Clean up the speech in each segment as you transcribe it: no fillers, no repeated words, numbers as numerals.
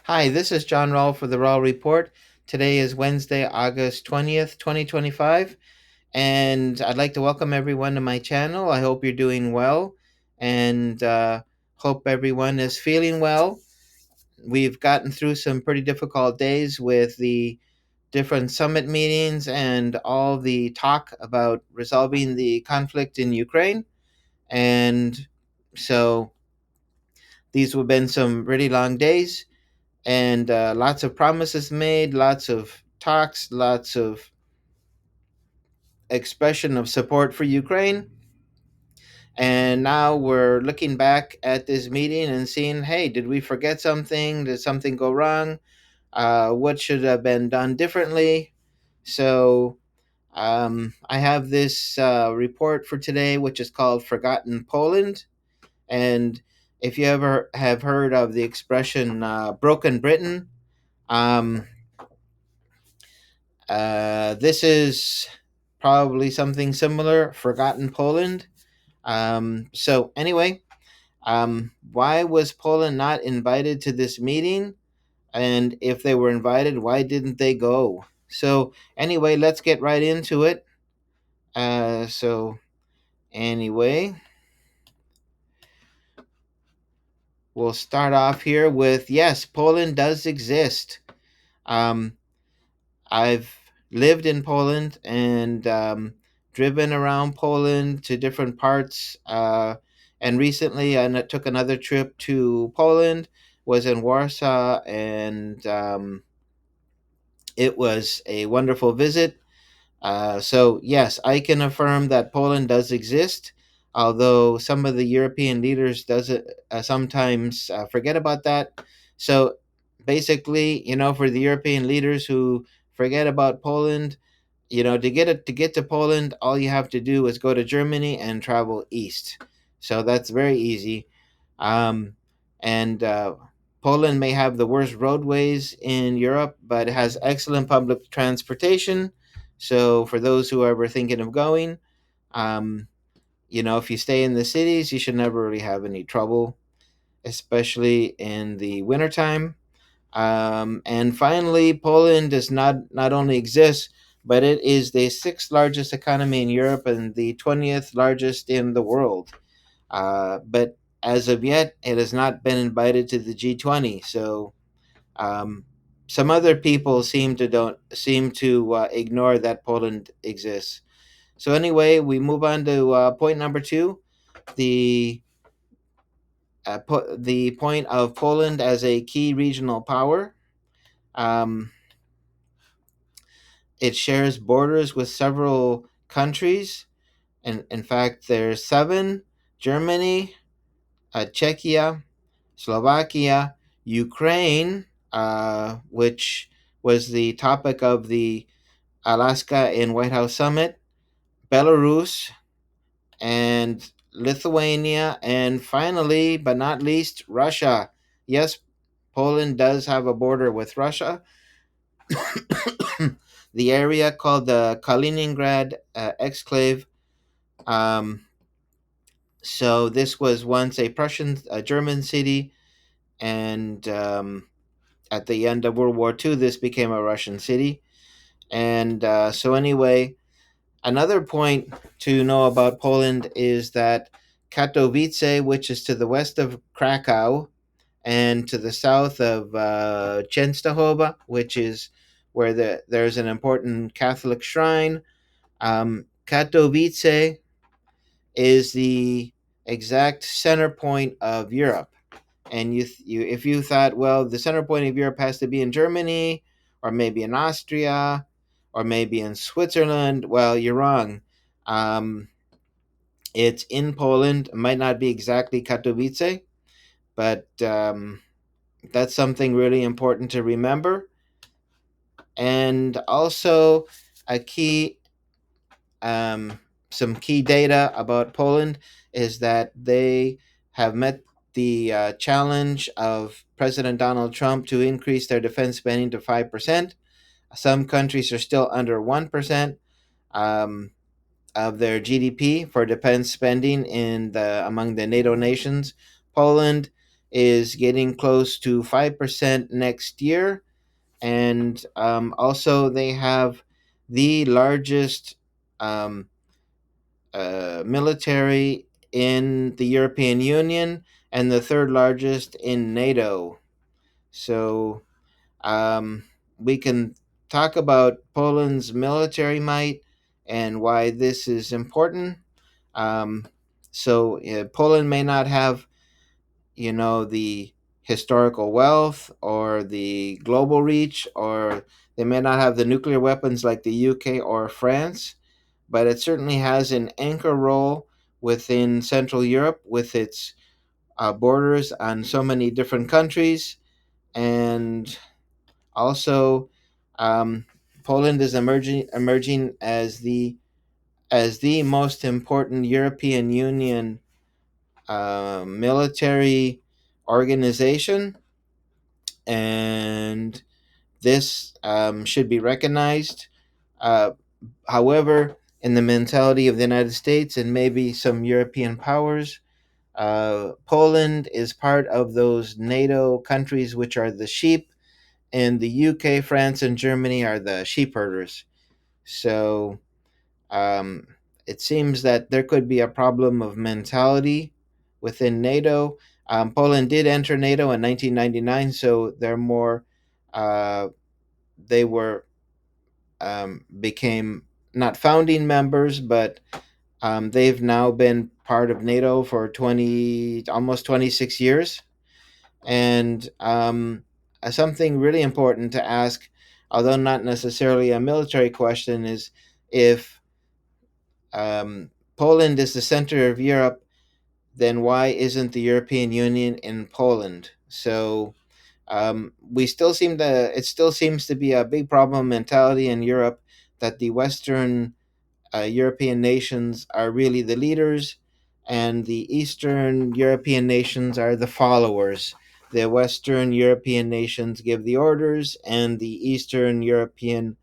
Hi, this is John Rowell for the Rowell Report. Today is Wednesday, August 20th, 2025, and I'd like to welcome everyone to my channel. I hope you're doing well and hope everyone is feeling well. We've gotten through some pretty difficult days with the different summit meetings and all the talk about resolving the conflict in Ukraine. And so these have been some really long days and lots of promises made, lots of talks, lots of expression of support for Ukraine. And now we're looking back at this meeting and seeing, hey, did we forget something? Did something go wrong? What should have been done differently? So I have this report for today, which is called Forgotten Poland. And if you ever have heard of the expression broken Britain, um, this is probably something similar, Forgotten Poland. Why was Poland not invited to this meeting? And if they were invited, why didn't they go? So, anyway, let's get right into it. Uh, so, anyway, we'll start off here with yes, Poland does exist. Um, I've lived in Poland and driven around Poland to different parts. And recently, I took another trip to Poland. Was in Warsaw, and it was a wonderful visit. So yes, I can affirm that Poland does exist, although some of the European leaders does it sometimes forget about that. So basically, for the European leaders who forget about Poland, to get to Poland, all you have to do is go to Germany and travel east. So that's very easy. Um, and Poland may have the worst roadways in Europe, but it has excellent public transportation. So for those who are ever thinking of going, um, if you stay in the cities, you should never really have any trouble, especially in the wintertime. And finally, Poland does not only exist, but it is the sixth largest economy in Europe and the 20th largest in the world. But as of yet, it has not been invited to the G20. So um, some other people seem to ignore that Poland exists. So anyway, we move on to point number two, the the point of Poland as a key regional power. Um, it shares borders with several countries, and in fact, there's seven: Germany, Czechia, Slovakia, Ukraine, which was the topic of the Alaska and White House summit, Belarus, and Lithuania, and finally, but not least, Russia. Yes, Poland does have a border with Russia. The area called the Kaliningrad exclave. Um, so this was once a German city, and at the end of World War II, this became a Russian city. And so anyway, another point to know about Poland is that Katowice, which is to the west of Krakow and to the south of Częstochowa, which is where there's an important Catholic shrine. Katowice is the exact center point of Europe. And if you thought, well, the center point of Europe has to be in Germany, or maybe in Austria, or maybe in Switzerland, well, you're wrong. Um, it's in Poland. It might not be exactly Katowice, but that's something really important to remember. And also, a key, um, some key data about Poland is that they have met the challenge of President Donald Trump to increase their defense spending to 5%. Some countries are still under 1% um, of their GDP for defense spending among the NATO nations. Poland is getting close to 5% next year. And also, they have the largest um, military in the European Union and the third largest in NATO. So um, we can talk about Poland's military might and why this is important. Um, Poland may not have, the historical wealth or the global reach, or they may not have the nuclear weapons like the UK or France, but it certainly has an anchor role within Central Europe with its borders on so many different countries. And also, um, Poland is emerging as the most important European Union military organization, and this should be recognized. Uh, However, in the mentality of the United States and maybe some European powers, Poland is part of those NATO countries which are the sheep, and the UK, France, and Germany are the sheep herders. So um, it seems that there could be a problem of mentality within NATO. Poland did enter NATO in 1999, so they're more, uh, they were, became not founding members, but they've now been part of NATO for almost 26 years. And something really important to ask, although not necessarily a military question, is if Poland is the center of Europe, then why isn't the European Union in Poland? So it still seems to be a big problem mentality in Europe that the Western European nations are really the leaders, and the Eastern European nations are the followers. The Western European nations give the orders, and the Eastern European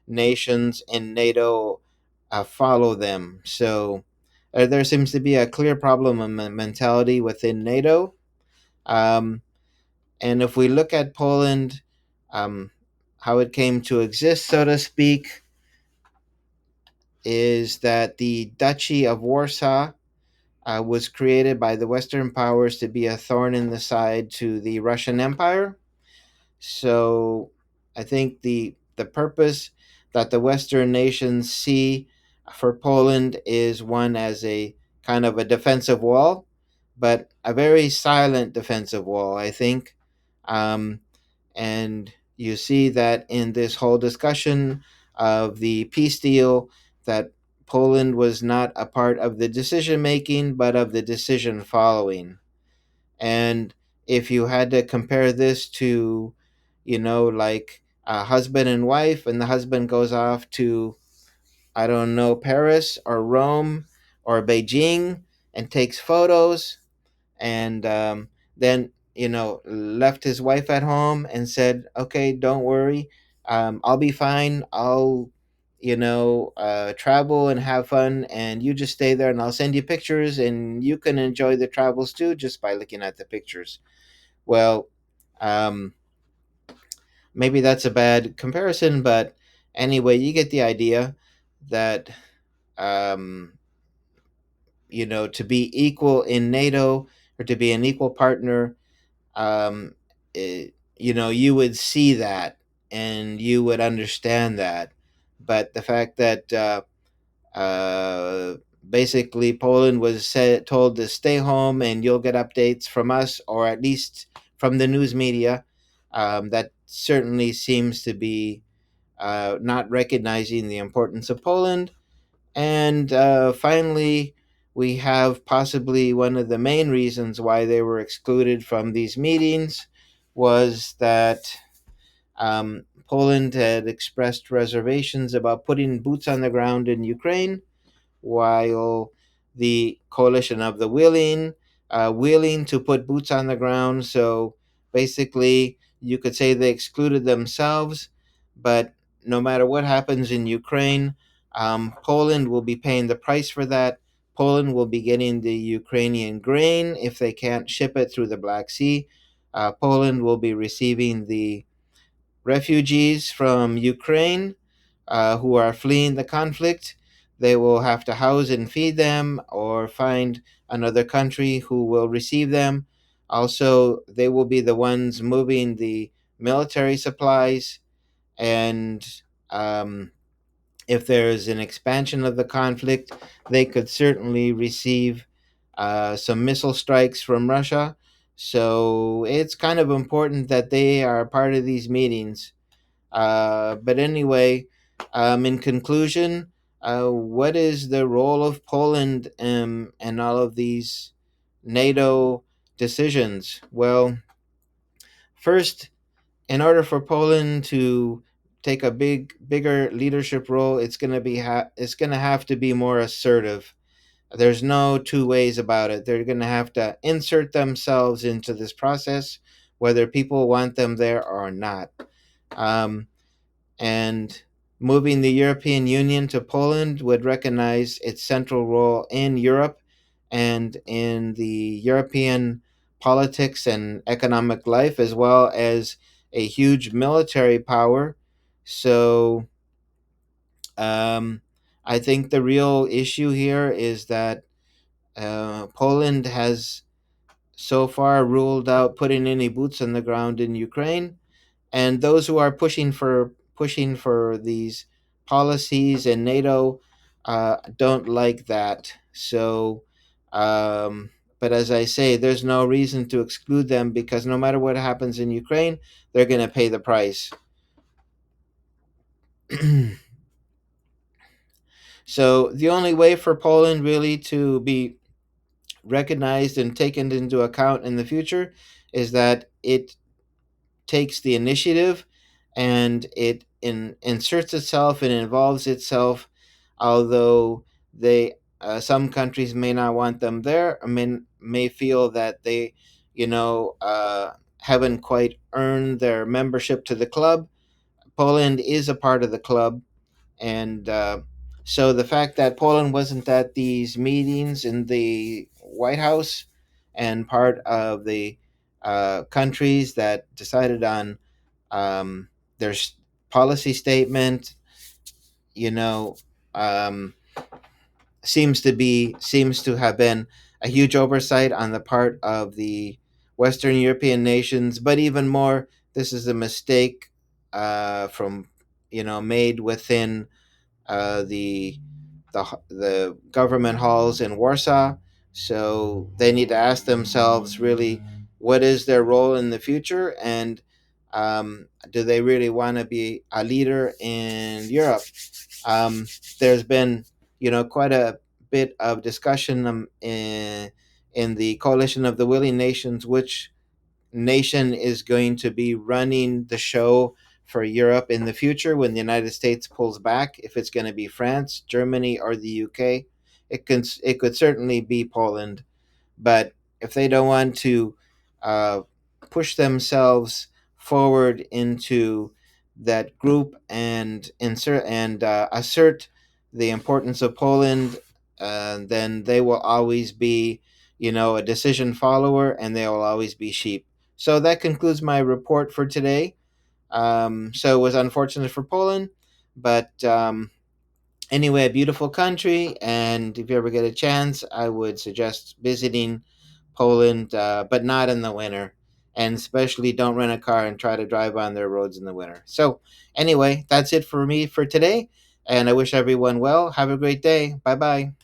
nations in NATO follow them. So there seems to be a clear problem of mentality within NATO. Um, and if we look at Poland, um, how it came to exist, so to speak, is that the Duchy of Warsaw was created by the Western powers to be a thorn in the side to the Russian Empire. So I think the purpose that the Western nations see for Poland is one as a kind of a defensive wall, but a very silent defensive wall, I think. Um, and you see that in this whole discussion of the peace deal, that Poland was not a part of the decision making, but of the decision following. And if you had to compare this to, like a husband and wife, and the husband goes off to, I don't know, Paris or Rome or Beijing and takes photos, and then left his wife at home and said, okay, don't worry, I'll be fine, I'll travel and have fun, and you just stay there, and I'll send you pictures, and you can enjoy the travels too just by looking at the pictures. Well, um, maybe that's a bad comparison, but anyway, you get the idea that um, to be equal in NATO, or to be an equal partner, um, you would see that and you would understand that. But the fact that basically Poland was told to stay home and you'll get updates from us, or at least from the news media, that certainly seems to be not recognizing the importance of Poland. And finally, we have possibly one of the main reasons why they were excluded from these meetings was that Poland had expressed reservations about putting boots on the ground in Ukraine, while the coalition of the willing to put boots on the ground. So basically, you could say they excluded themselves, but no matter what happens in Ukraine, Poland will be paying the price for that Poland will be getting the Ukrainian grain if they can't ship it through the Black Sea. Poland will be receiving the refugees from Ukraine who are fleeing the conflict. They will have to house and feed them or find another country who will receive them. Also, they will be the ones moving the military supplies. And um, if there's an expansion of the conflict, they could certainly receive some missile strikes from Russia. So it's kind of important that they are part of these meetings. But anyway, in conclusion, what is the role of Poland and all of these NATO decisions? Well, first, in order for Poland to take a bigger leadership role, it's going to have to be more assertive. There's no two ways about it. They're going to have to insert themselves into this process, whether people want them there or not. Um, and moving the European Union to Poland would recognize its central role in Europe and in the European politics and economic life, as well as a huge military power. So um, I think the real issue here is that Poland has so far ruled out putting any boots on the ground in Ukraine, and those who are pushing for these policies in NATO don't like that. So, but as I say, there's no reason to exclude them because no matter what happens in Ukraine, they're going to pay the price. So the only way for Poland really to be recognized and taken into account in the future is that it takes the initiative and it inserts itself and involves itself, although they some countries may not want them there. I mean, may feel that they, haven't quite earned their membership to the club. Poland is a part of the club, and so the fact that Poland wasn't at these meetings in the White House and part of the countries that decided on their policy statement, you know, um, seems to have been a huge oversight on the part of the Western European nations. But even more, this is a mistake from made within the the government halls in Warsaw. So they need to ask themselves really what is their role in the future, and do they really want to be a leader in Europe? There's been quite a bit of discussion in the coalition of the willing nations which nation is going to be running the show for Europe in the future when the United States pulls back. If it's going to be France, Germany, or the UK, it could certainly be Poland. But if they don't want to uh, push themselves forward into that group and assert the importance of Poland, then they will always be, a decision follower, and they will always be sheep. So that concludes my report for today. So it was unfortunate for Poland, but anyway, a beautiful country, and if you ever get a chance, I would suggest visiting Poland, but not in the winter. And especially don't rent a car and try to drive on their roads in the winter. So, anyway, that's it for me for today. And I wish everyone well. Have a great day. Bye bye.